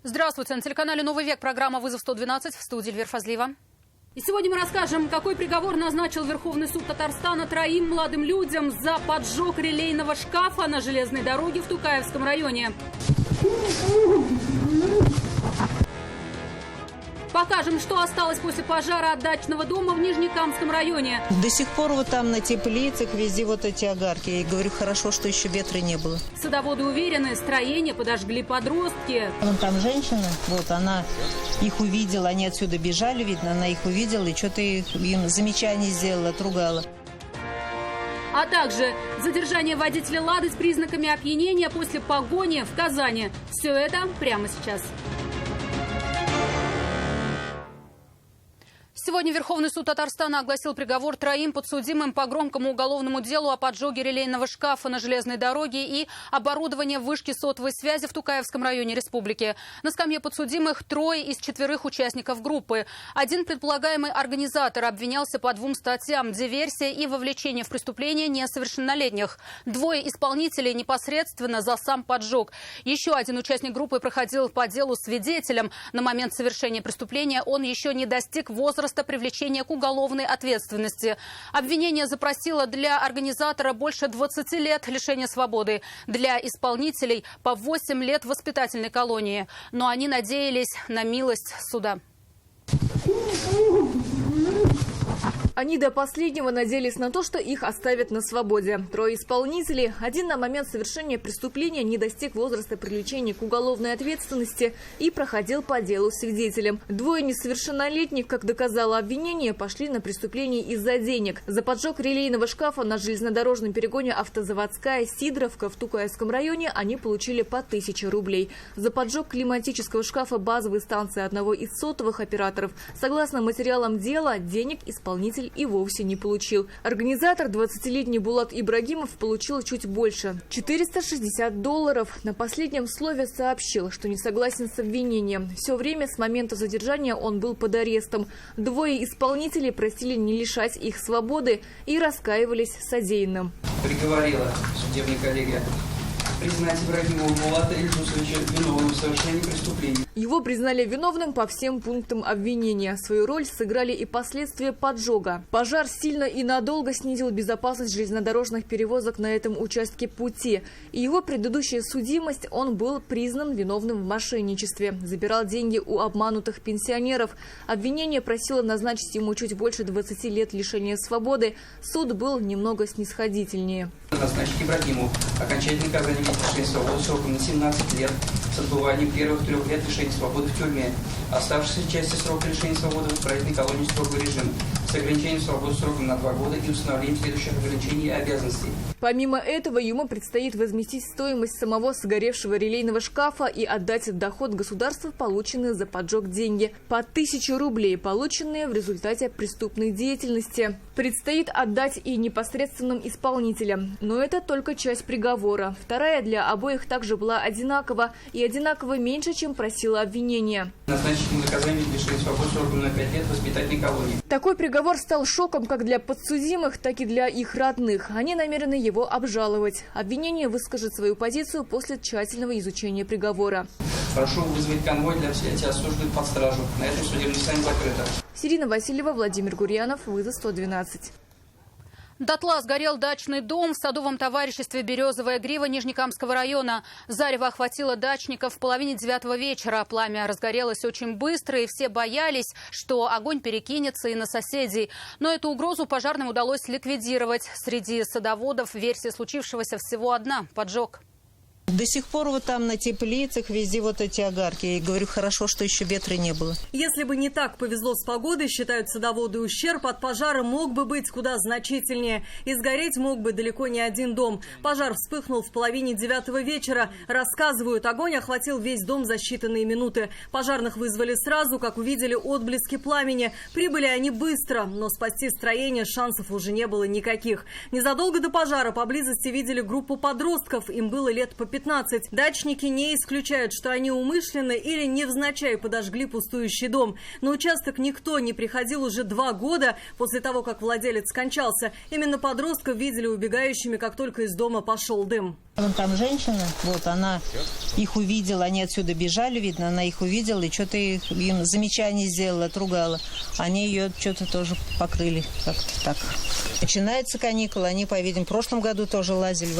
Здравствуйте. На телеканале «Новый век» программа «Вызов 112», в студии Эльвира Фазлиева. И сегодня мы расскажем, какой приговор назначил Верховный суд Татарстана троим молодым людям за поджог релейного шкафа на железной дороге в Тукаевском районе. Покажем, что осталось после пожара от дачного дома в Нижнекамском районе. До сих пор вот там на теплицах везде вот эти огарки. Я говорю, хорошо, что еще ветра не было. Садоводы уверены, строение подожгли подростки. Вон там женщина, вот она их увидела, они отсюда бежали, видно, она их увидела и что-то им замечание сделала, отругала. А также задержание водителя «Лады» с признаками опьянения после погони в Казани. Все это прямо сейчас. Сегодня Верховный суд Татарстана огласил приговор троим подсудимым по громкому уголовному делу о поджоге релейного шкафа на железной дороге и оборудования вышки сотовой связи в Тукаевском районе республики. На скамье подсудимых трое из 4 участников группы. Один предполагаемый организатор обвинялся по 2 статьям: диверсия и вовлечение в преступление несовершеннолетних. 2 исполнителей непосредственно за сам поджог. Еще один участник группы проходил по делу свидетелем. На момент совершения преступления он еще не достиг возраста привлечения к уголовной ответственности. Обвинение запросило для организатора больше 20 лет лишения свободы, для исполнителей по 8 лет в воспитательной колонии. Но они надеялись на милость суда. Они до последнего надеялись на то, что их оставят на свободе. 3 исполнителей. Один на момент совершения преступления не достиг возраста привлечения к уголовной ответственности и проходил по делу свидетелем. 2 несовершеннолетних, как доказало обвинение, пошли на преступление из-за денег. За поджог релейного шкафа на железнодорожном перегоне «Автозаводская» Сидоровка в Тукаевском районе они получили по 1000 рублей. За поджог климатического шкафа базовой станции одного из сотовых операторов, согласно материалам дела, денег исполнитель и вовсе не получил. Организатор, 20-летний Булат Ибрагимов, получил чуть больше – $460. На последнем слове сообщил, что не согласен с обвинением. Все время с момента задержания он был под арестом. 2 исполнителей просили не лишать их свободы и раскаивались в содеянном. Приговорила судебная коллегия признать Ибрагимова Булата Ильдусовича виновным в совершении преступления. Его признали виновным по всем пунктам обвинения. Свою роль сыграли и последствия поджога. Пожар сильно и надолго снизил безопасность железнодорожных перевозок на этом участке пути. И его предыдущая судимость, он был признан виновным в мошенничестве. Забирал деньги у обманутых пенсионеров. Обвинение просило назначить ему чуть больше 20 лет лишения свободы. Суд был немного снисходительнее. Назначить Ибрагимову окончательное наказание лишения свободы сроком на 17 лет с отбыванием первых 3 лет лишения свободы в тюрьме. Оставшиеся части срока лишения свободы в исправительной колонии строгого режима с ограничением свободы сроком на 2 года и установлением следующих ограничений и обязанностей. Помимо этого, ему предстоит возместить стоимость самого сгоревшего релейного шкафа и отдать в доход государства полученные за поджог деньги. По 1000 рублей, полученные в результате преступной деятельности. Предстоит отдать и непосредственным исполнителям. Но это только часть приговора. Вторая для обоих также была одинакова и одинаково меньше, чем просило обвинение. Назначить ему наказание лишения свободы сроком на 5 лет в воспитательной колонии. Такой приговор стал шоком как для подсудимых, так и для их родных. Они намерены его обжаловать. Обвинение выскажет свою позицию после тщательного изучения приговора. Прошу вызвать конвой для взятия осужденных под стражу. На этом судебное заседание закрыто. Сирина Васильева, Владимир Гурьянов, Вызов 112. Дотла сгорел дачный дом в садовом товариществе «Березовая грива» Нижнекамского района. Зарево охватило дачников в половине 9 вечера. Пламя разгорелось очень быстро, и все боялись, что огонь перекинется и на соседей. Но эту угрозу пожарным удалось ликвидировать. Среди садоводов версия случившегося всего одна – поджог. До сих пор вот там на теплицах везде вот эти огарки. Я говорю, хорошо, что еще ветра не было. Если бы не так повезло с погодой, считают садоводы, ущерб от пожара мог бы быть куда значительнее. И сгореть мог бы далеко не один дом. Пожар вспыхнул в половине 9 вечера. Рассказывают, огонь охватил весь дом за считанные минуты. Пожарных вызвали сразу, как увидели отблески пламени. Прибыли они быстро, но спасти строение шансов уже не было никаких. Незадолго до пожара поблизости видели группу подростков. Им было лет по 15. 15. Дачники не исключают, что они умышленно или невзначай подожгли пустующий дом. На участок никто не приходил уже 2 года после того, как владелец скончался. Именно подростков видели убегающими, как только из дома пошел дым. Вон там женщина, вот она их увидела, они отсюда бежали, видно, она их увидела и что-то им замечание сделала, отругала. Они ее что-то тоже покрыли, как-то так. Начинаются каникулы, они, по-видимому, в прошлом году тоже лазили.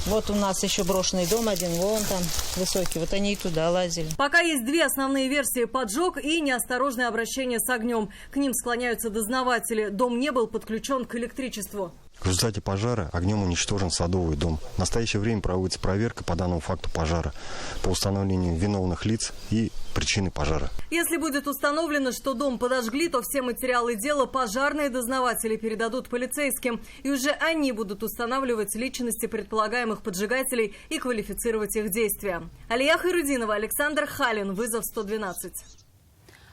Вот у нас еще брошенный дом один, вон там высокий, вот они и туда лазили. Пока есть 2 основные версии: поджог и неосторожное обращение с огнем. К ним склоняются дознаватели. Дом не был подключен к электричеству. В результате пожара огнем уничтожен садовый дом. В настоящее время проводится проверка по данному факту пожара по установлению виновных лиц и причины пожара. Если будет установлено, что дом подожгли, то все материалы дела пожарные дознаватели передадут полицейским. И уже они будут устанавливать личности предполагаемых поджигателей и квалифицировать их действия. Алия Хайрудинова, Александр Халин. Вызов 112.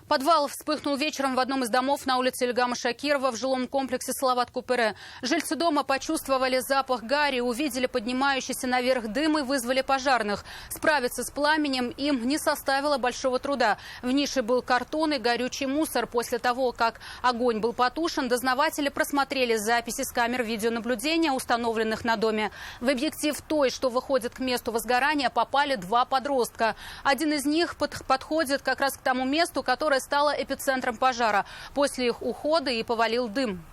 Подвал вспыхнул вечером в одном из домов на улице Ильгама Шакирова в жилом комплексе Салават-Купере. Жильцы дома почувствовали запах гари, увидели поднимающийся наверх дым и вызвали пожарных. Справиться с пламенем им не составило большого труда. В нише был картон и горючий мусор. После того, как огонь был потушен, дознаватели просмотрели записи с камер видеонаблюдения, установленных на доме. В объектив той, что выходит к месту возгорания, попали 2 подростка. Один из них подходит как раз к тому месту, которое стало эпицентром пожара. После их ухода и повалил дым.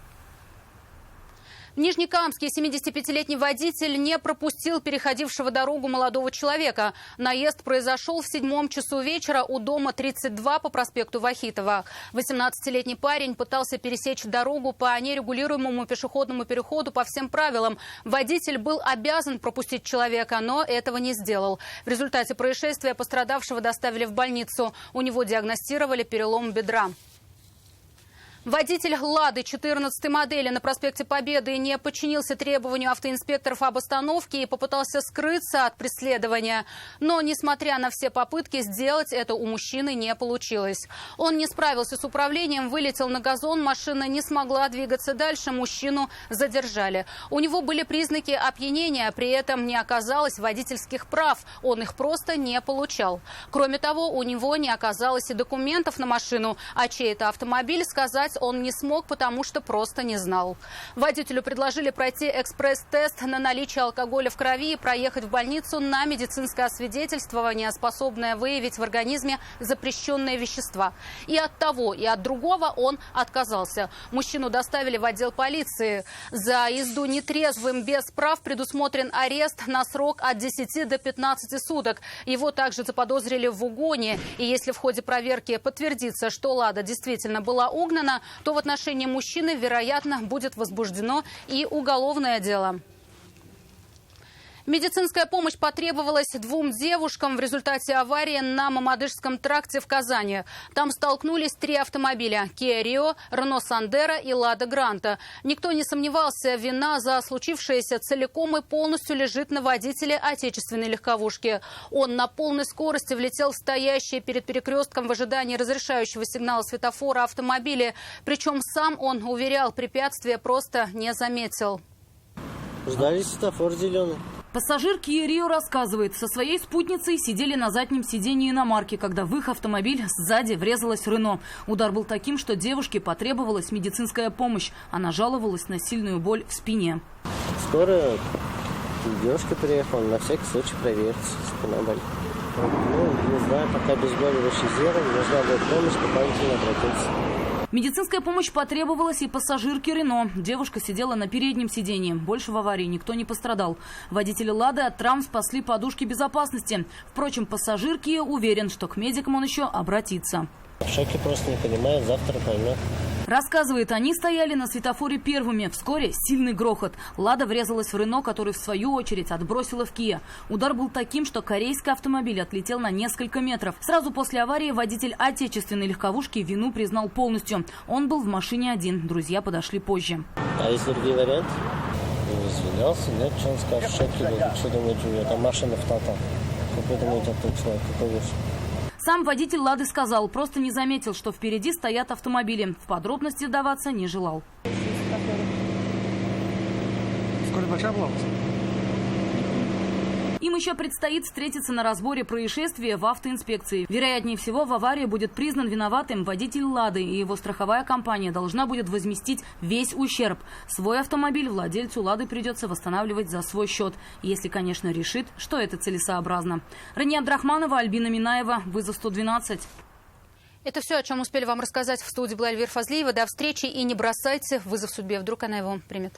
В Нижнекамске 75-летний водитель не пропустил переходившего дорогу молодого человека. Наезд произошел в 7 часу вечера у дома 32 по проспекту Вахитова. 18-летний парень пытался пересечь дорогу по нерегулируемому пешеходному переходу по всем правилам. Водитель был обязан пропустить человека, но этого не сделал. В результате происшествия пострадавшего доставили в больницу. У него диагностировали перелом бедра. Водитель «Лады» 14-й модели на проспекте Победы не подчинился требованию автоинспекторов об остановке и попытался скрыться от преследования. Но, несмотря на все попытки, сделать это у мужчины не получилось. Он не справился с управлением, вылетел на газон, машина не смогла двигаться дальше, мужчину задержали. У него были признаки опьянения, при этом не оказалось водительских прав, он их просто не получал. Кроме того, у него не оказалось и документов на машину, а чей это автомобиль сказать он не смог, потому что просто не знал. Водителю предложили пройти экспресс-тест на наличие алкоголя в крови и проехать в больницу на медицинское освидетельствование, способное выявить в организме запрещенные вещества. И от того, и от другого он отказался. Мужчину доставили в отдел полиции. За езду нетрезвым без прав предусмотрен арест на срок от 10 до 15 суток. Его также заподозрили в угоне. И если в ходе проверки подтвердится, что «Лада» действительно была угнана, то в отношении мужчины, вероятно, будет возбуждено и уголовное дело. Медицинская помощь потребовалась 2 девушкам в результате аварии на Мамадышском тракте в Казани. Там столкнулись 3 автомобиля – Kia Rio, Renault Sandero и Lada Granta. Никто не сомневался, вина за случившееся целиком и полностью лежит на водителе отечественной легковушки. Он на полной скорости влетел в стоящие перед перекрестком в ожидании разрешающего сигнала светофора автомобиля. Причем сам он уверял, препятствия просто не заметил. Ждали светофор зеленый. Пассажир Kia Rio рассказывает, со своей спутницей сидели на заднем сидении иномарки, когда в их автомобиль сзади врезалась Рено. Удар был таким, что девушке потребовалась медицинская помощь. Она жаловалась на сильную боль в спине. Скоро девушка приехала, на всякий случай проверить, спина болит. Не знаю, пока обезболивающий сделаем, нужна будет помощь, дополнительно обратиться. Медицинская помощь потребовалась и пассажирке Рено. Девушка сидела на переднем сидении. Больше в аварии никто не пострадал. Водители «Лады» от травм спасли подушки безопасности. Впрочем, пассажир Kia уверен, что к медикам он еще обратится. В шоке, просто не понимает, завтра поймет. Рассказывает, они стояли на светофоре первыми. Вскоре сильный грохот. «Лада» врезалась в Рено, который в свою очередь отбросила в Kia. Удар был таким, что корейский автомобиль отлетел на несколько метров. Сразу после аварии водитель отечественной легковушки вину признал полностью. Он был в машине один. Друзья подошли позже. А есть другие варианты? Извинялся, нет, что он скажет, в шоке был. Что думаете, у него там машина в тотал? Как вы думаете, от человека, какой выше? Сам водитель «Лады» сказал, просто не заметил, что впереди стоят автомобили. В подробности вдаваться не желал. Скорость большая была? Им еще предстоит встретиться на разборе происшествия в автоинспекции. Вероятнее всего, в аварии будет признан виноватым водитель «Лады», и его страховая компания должна будет возместить весь ущерб. Свой автомобиль владельцу «Лады» придется восстанавливать за свой счет, если, конечно, решит, что это целесообразно. Рания Абдрахманова, Альбина Минаева, «Вызов 112». Это все, о чем успели вам рассказать. В студии была Эльвира Фазлиева. До встречи и не бросайте вызов судьбе. Вдруг она его примет.